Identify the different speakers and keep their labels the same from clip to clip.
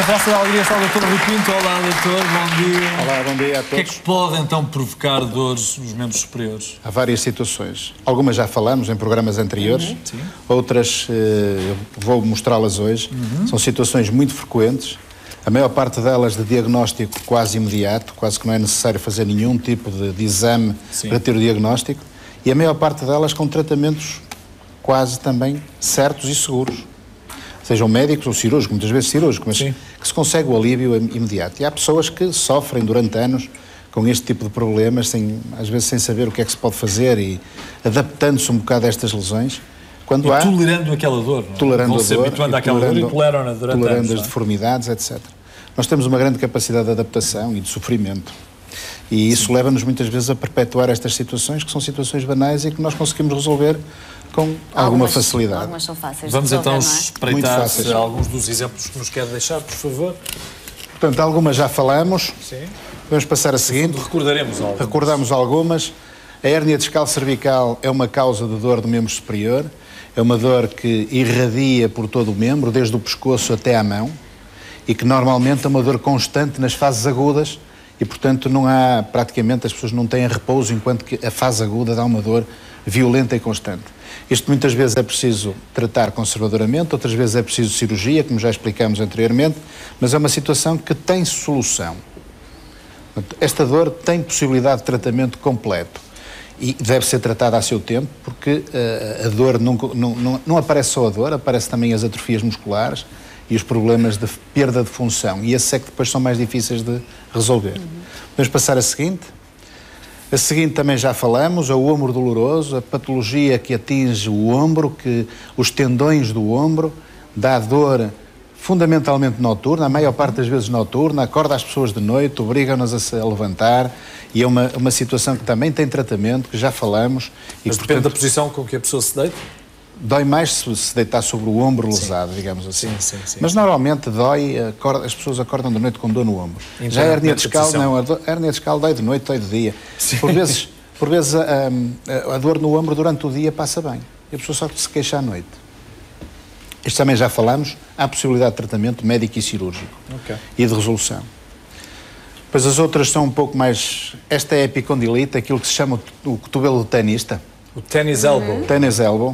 Speaker 1: Na Praça da Alegria está o Dr. Rui Pinto. Olá, doutor, bom dia.
Speaker 2: Olá, bom dia a todos.
Speaker 1: O que é que pode, então, provocar dores nos membros superiores?
Speaker 2: Há várias situações. Algumas já falamos em programas anteriores, outras vou mostrá-las hoje. São situações muito frequentes, a maior parte delas de diagnóstico quase imediato, quase que não é necessário fazer nenhum tipo de exame para ter o diagnóstico, e a maior parte delas com tratamentos quase também certos e seguros. Sejam médicos ou cirúrgicos, muitas vezes cirúrgicos, mas que se consegue o alívio imediato. E há pessoas que sofrem durante anos com este tipo de problemas, às vezes sem saber o que é que se pode fazer e adaptando-se um bocado a estas lesões.
Speaker 1: Quando tolerando aquela dor, não é?
Speaker 2: Tolerando a dor.
Speaker 1: Se habituando àquela dor e toleram-na durante anos.
Speaker 2: Tolerando as deformidades, etc. Nós temos uma grande capacidade de adaptação e de sofrimento. E isso leva-nos muitas vezes a perpetuar estas situações, que são situações banais e que nós conseguimos resolver com alguma facilidade.
Speaker 3: Algumas são fáceis.
Speaker 1: Vamos então espreitar
Speaker 2: fáceis.
Speaker 1: alguns dos exemplos que nos quer deixar, por favor.
Speaker 2: Portanto, algumas já falamos. Vamos passar a seguinte.
Speaker 1: Recordaremos algumas.
Speaker 2: Recordamos algumas. A hérnia discal cervical é uma causa de dor do membro superior. É uma dor que irradia por todo o membro, desde o pescoço até à mão, e que normalmente é uma dor constante nas fases agudas e, portanto, não há, praticamente, as pessoas não têm repouso, enquanto que a fase aguda dá uma dor violenta e constante. Isto muitas vezes é preciso tratar conservadoramente, outras vezes é preciso cirurgia, como já explicámos anteriormente, mas é uma situação que tem solução. Esta dor tem possibilidade de tratamento completo e deve ser tratada a seu tempo, porque a dor não aparece só a dor, aparece também as atrofias musculares e os problemas de perda de função, e esses é que depois são mais difíceis de resolver. Vamos passar a seguinte. A seguinte também já falamos, é o ombro doloroso, a patologia que atinge o ombro, os tendões do ombro, dá dor fundamentalmente noturna, a maior parte das vezes noturna, acorda as pessoas de noite, obriga-nos a levantar, e é uma situação que também tem tratamento, que já falamos.
Speaker 1: Mas depende da posição com que a pessoa se deita?
Speaker 2: Dói mais se deitar sobre o ombro lesado, digamos assim. Mas normalmente dói, as pessoas acordam de noite com dor no ombro. Já a hérnia discal, não, a hérnia discal dói de noite, dói de dia. Por vezes a dor no ombro durante o dia passa bem. E a pessoa só se queixa à noite. Isto também já falamos, há possibilidade de tratamento médico e cirúrgico. E de resolução. Pois as outras são um pouco mais... Esta é a epicondilite, aquilo que se chama o cotovelo do tenista.
Speaker 1: O tennis elbow.
Speaker 2: Tennis elbow,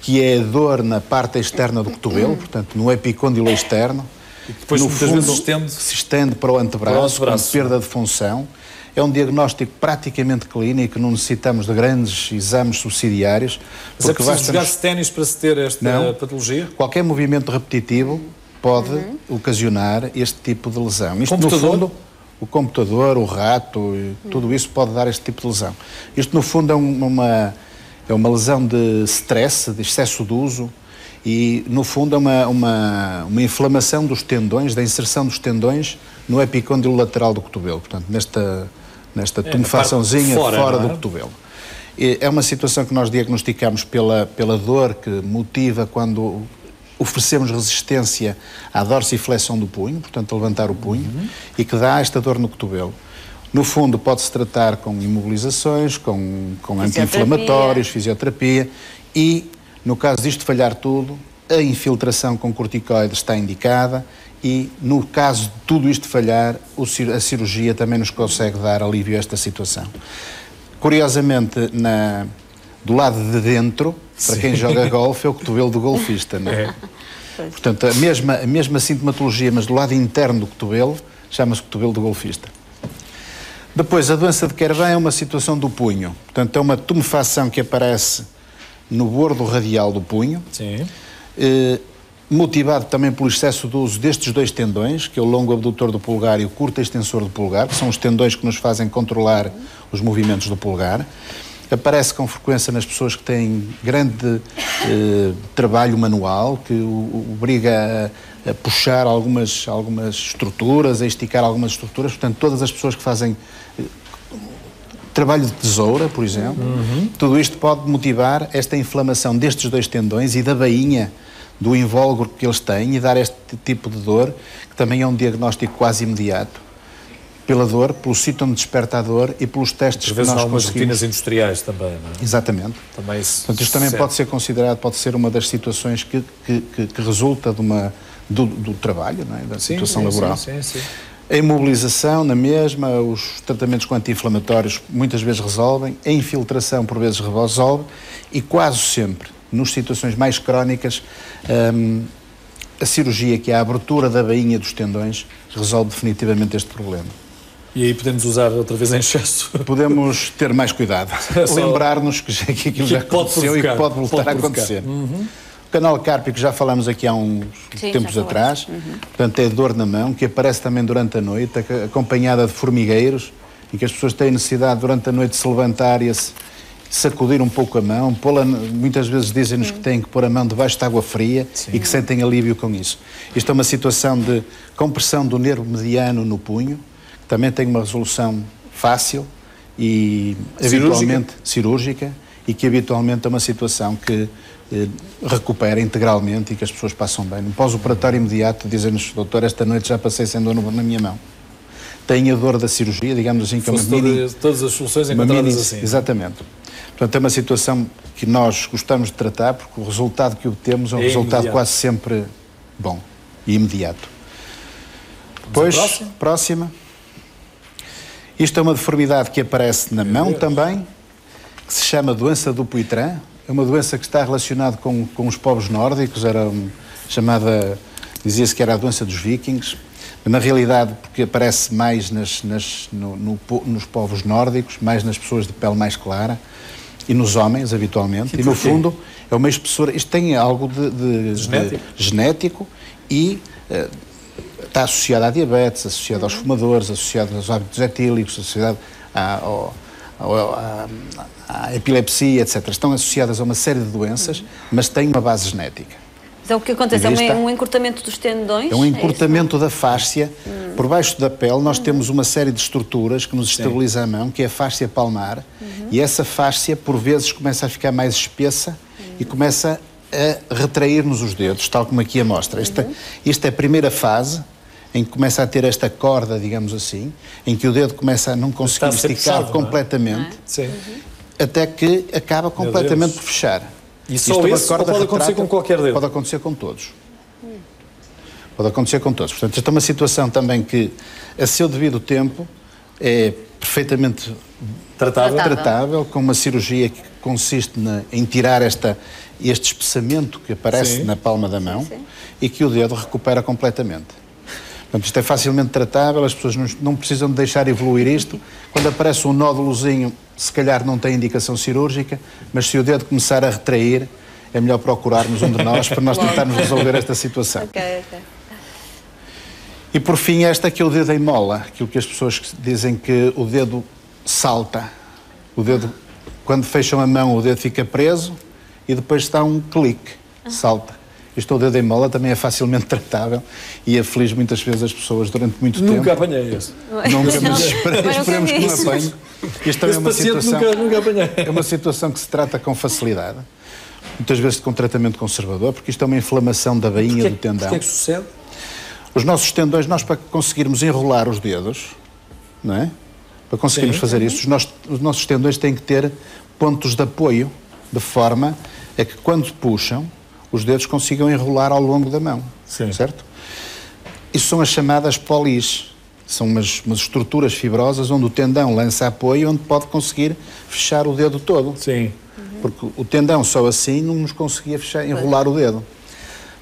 Speaker 2: que é a dor na parte externa do cotovelo, portanto, no epicôndilo externo.
Speaker 1: E depois,
Speaker 2: no
Speaker 1: muitas
Speaker 2: fundo,
Speaker 1: vezes
Speaker 2: se estende para o antebraço, com perda de função. É um diagnóstico praticamente clínico, não necessitamos de grandes exames subsidiários.
Speaker 1: Mas é preciso jogar-se ténis para se ter esta patologia?
Speaker 2: Qualquer movimento repetitivo pode ocasionar este tipo de lesão. Isto, no fundo, o computador, o rato, tudo isso pode dar este tipo de lesão. Isto, no fundo, é uma lesão de stress, de excesso de uso, e, no fundo, é uma inflamação dos tendões, da inserção dos tendões no epicôndilo lateral do cotovelo, portanto, nesta tumefaçãozinha fora do cotovelo. É uma situação que nós diagnosticamos pela dor que motiva quando oferecemos resistência à dorsiflexão do punho, portanto, a levantar o punho, e que dá esta dor no cotovelo. No fundo, pode-se tratar com imobilizações, com anti-inflamatórios, fisioterapia, e, no caso disto falhar tudo, a infiltração com corticoides está indicada, e, no caso de tudo isto falhar, a cirurgia também nos consegue dar alívio a esta situação. Curiosamente, do lado de dentro, para quem joga golfe, é o cotovelo do golfista, não é? Portanto, a mesma sintomatologia, mas do lado interno do cotovelo, chama-se cotovelo do golfista. Depois, a doença de Kervan é uma situação do punho. Portanto, é uma tumefação que aparece no bordo radial do punho, motivado também pelo excesso de uso destes dois tendões, que é o longo abdutor do polegar e o curto extensor do polegar, que são os tendões que nos fazem controlar os movimentos do polegar. Aparece com frequência nas pessoas que têm grande trabalho manual, que obriga a puxar algumas estruturas, a esticar algumas estruturas. Portanto, todas as pessoas que fazem trabalho de tesoura, por exemplo, tudo isto pode motivar esta inflamação destes dois tendões e da bainha do invólucro que eles têm e dar este tipo de dor, que também é um diagnóstico quase imediato. Pela dor, pelo sítoma despertador e pelos testes que nós conseguimos.
Speaker 1: Algumas rotinas industriais também, não é?
Speaker 2: Exatamente.
Speaker 1: Também isso.
Speaker 2: Portanto, isto também pode ser considerado, pode ser uma das situações que resulta de do trabalho, não é? Da situação laboral.
Speaker 3: Sim.
Speaker 2: A imobilização, na mesma, os tratamentos com anti-inflamatórios muitas vezes resolvem, a infiltração por vezes resolve e quase sempre, nas situações mais crónicas, a cirurgia, que é a abertura da bainha dos tendões, resolve definitivamente este problema.
Speaker 1: E aí podemos usar outra vez em excesso.
Speaker 2: Podemos ter mais cuidado. Lembrar-nos que aquilo já aconteceu e que pode voltar a acontecer. O canal cárpico já falamos aqui há uns tempos atrás. Portanto, é dor na mão, que aparece também durante a noite, acompanhada de formigueiros, em que as pessoas têm necessidade durante a noite de se levantar e sacudir um pouco a mão. Muitas vezes dizem-nos que têm que pôr a mão debaixo de água fria e que sentem alívio com isso. Isto é uma situação de compressão do nervo mediano no punho, que também tem uma resolução fácil e habitualmente cirúrgica, e que habitualmente é uma situação que recupera integralmente e que as pessoas passam bem. No pós-operatório imediato, dizem-nos: doutor, esta noite já passei sem dor na minha mão. Tem a dor da cirurgia, digamos assim, que é uma mini...
Speaker 1: Todas as soluções encontradas assim.
Speaker 2: Exatamente. Portanto, é uma situação que nós gostamos de tratar, porque o resultado que obtemos é um resultado imediato, quase sempre bom e imediato. Depois, próxima. Isto é uma deformidade que aparece na mão também, que se chama doença do Poitras. É uma doença que está relacionada com os povos nórdicos, dizia-se que era a doença dos vikings, mas na realidade porque aparece mais nos povos nórdicos, mais nas pessoas de pele mais clara e nos homens, habitualmente. E no fundo é uma espessura, isto tem algo de genético e está associado à diabetes, associado aos fumadores, associado aos hábitos etílicos, associado à epilepsia, etc. Estão associadas a uma série de doenças, mas têm uma base genética.
Speaker 4: Então o que acontece é um encurtamento dos tendões?
Speaker 2: É um encurtamento da fáscia. Por baixo da pele nós temos uma série de estruturas que nos estabiliza a mão, que é a fáscia palmar, e essa fáscia por vezes começa a ficar mais espessa e começa a retrair-nos os dedos, tal como aqui a mostra. Esta é a primeira fase, em que começa a ter esta corda, digamos assim, em que o dedo começa a não conseguir esticar completamente, até que acaba completamente por fechar.
Speaker 1: E só isso ou pode acontecer com qualquer dedo?
Speaker 2: Pode acontecer com todos. Pode acontecer com todos. Portanto, esta é uma situação também que, a seu devido tempo, é perfeitamente tratável, com uma cirurgia que consiste em tirar este espessamento que aparece na palma da mão e que o dedo recupera completamente. Portanto, isto é facilmente tratável, as pessoas não precisam de deixar evoluir isto. Quando aparece um nódulozinho, se calhar não tem indicação cirúrgica, mas se o dedo começar a retrair, é melhor procurarmos um de nós para nós tentarmos resolver esta situação. E por fim, esta que é o dedo em mola, aquilo que as pessoas dizem que o dedo salta. O dedo, quando fecham a mão, o dedo fica preso e depois está um clique, salta. Isto, o dedo em mola, também é facilmente tratável e aflige muitas vezes as pessoas durante muito tempo.
Speaker 1: Nunca apanhei esse.
Speaker 2: Nunca, mas esperemos que não apanhe. Isto também é uma situação que se trata com facilidade, muitas vezes com tratamento conservador, porque isto é uma inflamação da bainha do tendão.
Speaker 1: O que é que sucede?
Speaker 2: Os nossos tendões, nós para conseguirmos enrolar os dedos, não é? Para conseguirmos fazer isso, os nossos tendões têm que ter pontos de apoio, de forma a que quando puxam, os dedos consigam enrolar ao longo da mão, certo? Isso são as chamadas polis. São umas estruturas fibrosas onde o tendão lança apoio, onde pode conseguir fechar o dedo todo. Porque o tendão só assim não nos conseguia enrolar o dedo.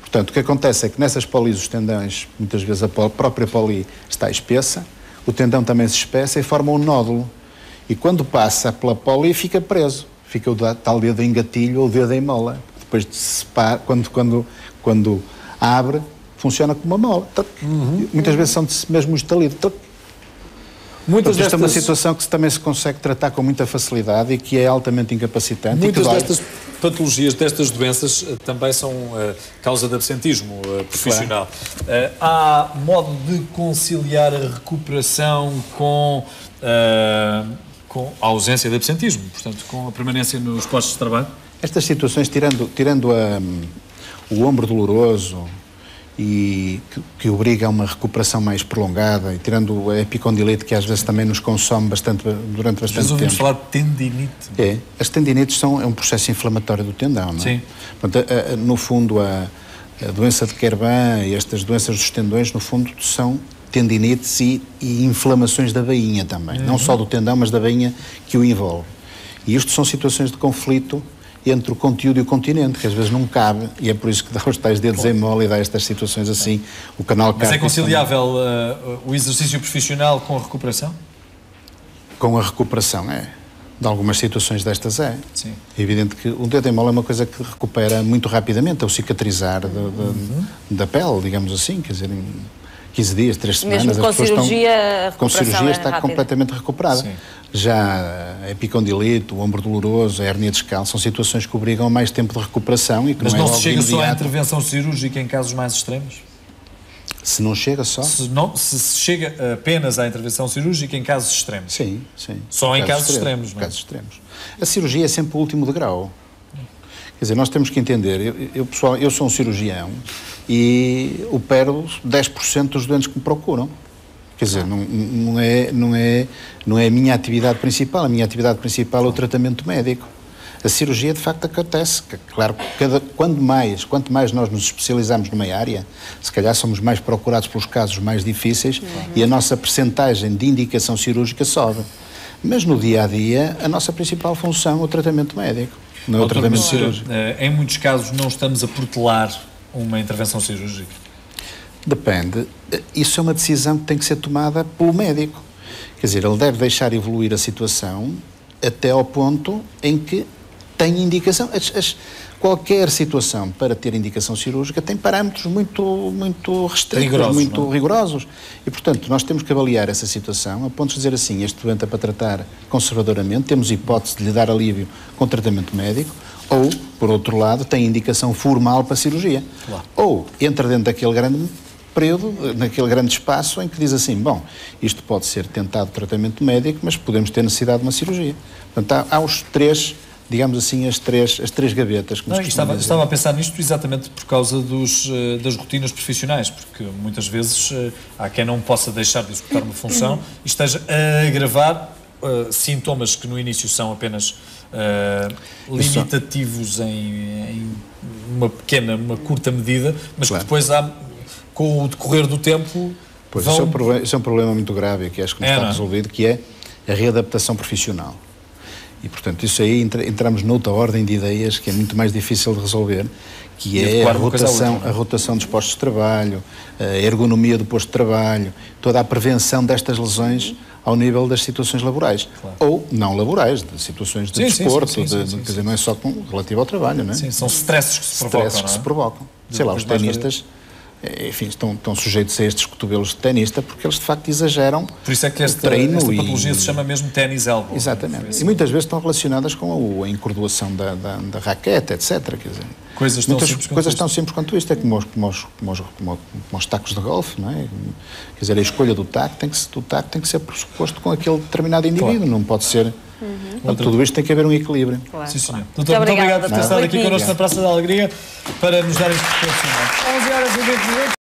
Speaker 2: Portanto, o que acontece é que nessas polis os tendões, muitas vezes a própria poli está espessa, o tendão também se espessa e forma um nódulo. E quando passa pela poli fica preso. Fica o tal dedo em gatilho ou o dedo em mola. Depois de se separa, quando abre, funciona como uma mola. Muitas vezes são mesmo um estalido. Isto é uma situação que também se consegue tratar com muita facilidade e que é altamente incapacitante.
Speaker 1: Muitas destas patologias, destas doenças, também são causa de absentismo profissional. Há modo de conciliar a recuperação com a ausência de absentismo, portanto, com a permanência nos postos de trabalho?
Speaker 2: Estas situações, tirando o ombro doloroso e que obriga a uma recuperação mais prolongada, e tirando a epicondilite, que às vezes também nos consome durante bastante tempo.
Speaker 1: Ouvimos falar de tendinite.
Speaker 2: As tendinites é um processo inflamatório do tendão, não é?
Speaker 1: Sim.
Speaker 2: Portanto, no fundo, A doença de Kerban e estas doenças dos tendões, no fundo, são tendinites e inflamações da bainha também. Não só do tendão, mas da bainha que o envolve. E isto são situações de conflito entre o conteúdo e o continente, que às vezes não cabe, e é por isso que dá os tais dedos em mole e dá estas situações assim. O canal
Speaker 1: Mas é conciliável o exercício profissional com a recuperação?
Speaker 2: Com a recuperação, é. De algumas situações destas é.
Speaker 1: Sim.
Speaker 2: É evidente que o dedo em mole é uma coisa que recupera muito rapidamente, ao cicatrizar da pele, digamos assim, quer dizer, em 15 dias, 3 semanas...
Speaker 4: Mesmo com cirurgia,
Speaker 2: com cirurgia está
Speaker 4: rápida.
Speaker 2: completamente recuperada.
Speaker 1: Sim.
Speaker 2: Já a epicondilite, o ombro doloroso, a hérnia discal, são situações que obrigam a mais tempo de recuperação e que
Speaker 1: Mas
Speaker 2: não é
Speaker 1: não
Speaker 2: logo
Speaker 1: se chega
Speaker 2: imediato.
Speaker 1: só à intervenção cirúrgica em casos mais extremos?
Speaker 2: Se não chega só?
Speaker 1: Se chega apenas à intervenção cirúrgica em casos extremos?
Speaker 2: Sim, sim.
Speaker 1: Só em casos extremos, não é?
Speaker 2: Casos extremos. A cirurgia é sempre o último degrau. Quer dizer, nós temos que entender, eu sou um cirurgião e opero 10% dos doentes que me procuram. Quer dizer, não é a minha atividade principal. A minha atividade principal é o tratamento médico. A cirurgia, de facto, acontece. Claro, quanto mais nós nos especializamos numa área, se calhar somos mais procurados pelos casos mais difíceis e a nossa percentagem de indicação cirúrgica sobe. Mas no dia-a-dia, a nossa principal função é o tratamento médico, não é o tratamento cirúrgico.
Speaker 1: Em muitos casos não estamos a protelar uma intervenção cirúrgica?
Speaker 2: Depende. Isso é uma decisão que tem que ser tomada pelo médico. Quer dizer, ele deve deixar evoluir a situação até ao ponto em que tem indicação. Qualquer situação para ter indicação cirúrgica tem parâmetros muito restritos, rigorosos. E, portanto, nós temos que avaliar essa situação a ponto de dizer assim, este doente é para tratar conservadoramente, temos hipótese de lhe dar alívio com tratamento médico, ou, por outro lado, tem indicação formal para cirurgia. Claro. Ou entra dentro daquele grande período, naquele grande espaço em que diz assim, bom, isto pode ser tentado tratamento médico, mas podemos ter necessidade de uma cirurgia. Portanto, há os três, digamos assim, as três gavetas.
Speaker 1: Estava a pensar nisto exatamente por causa das rotinas profissionais, porque muitas vezes há quem não possa deixar de executar uma função e esteja a agravar sintomas que no início são apenas limitativos em uma curta medida, mas claro, que depois com o decorrer do tempo...
Speaker 2: Pois, isso é um problema muito grave que acho que não está resolvido, que é a readaptação profissional. E, portanto, isso aí entramos noutra ordem de ideias que é muito mais difícil de resolver, que é a rotação dos postos de trabalho, a ergonomia do posto de trabalho, toda a prevenção destas lesões ao nível das situações laborais. Claro. Ou não laborais, de situações de desporto, quer dizer, não é só relativo ao trabalho, não é?
Speaker 1: Sim, são stresses que se provocam.
Speaker 2: Sei lá, os tenistas... Enfim, estão sujeitos a estes cotovelos de tenista porque eles de facto exageram.
Speaker 1: Por isso é que esta patologia se chama mesmo ténis elbow.
Speaker 2: Exatamente. E muitas vezes estão relacionadas com a encordoação da raquete, etc. Quer dizer, muitas coisas tão simples quanto isto. É como os tacos de golfe, não é? Quer dizer, a escolha do taco tem que ser pressuposto com aquele determinado indivíduo, claro, não pode ser... Tudo isto tem que haver um equilíbrio.
Speaker 1: Claro. Sim, senhor. Doutor, muito obrigado por ter estado aqui connosco na Praça da Alegria para nos dar este esclarecimento. 11h20.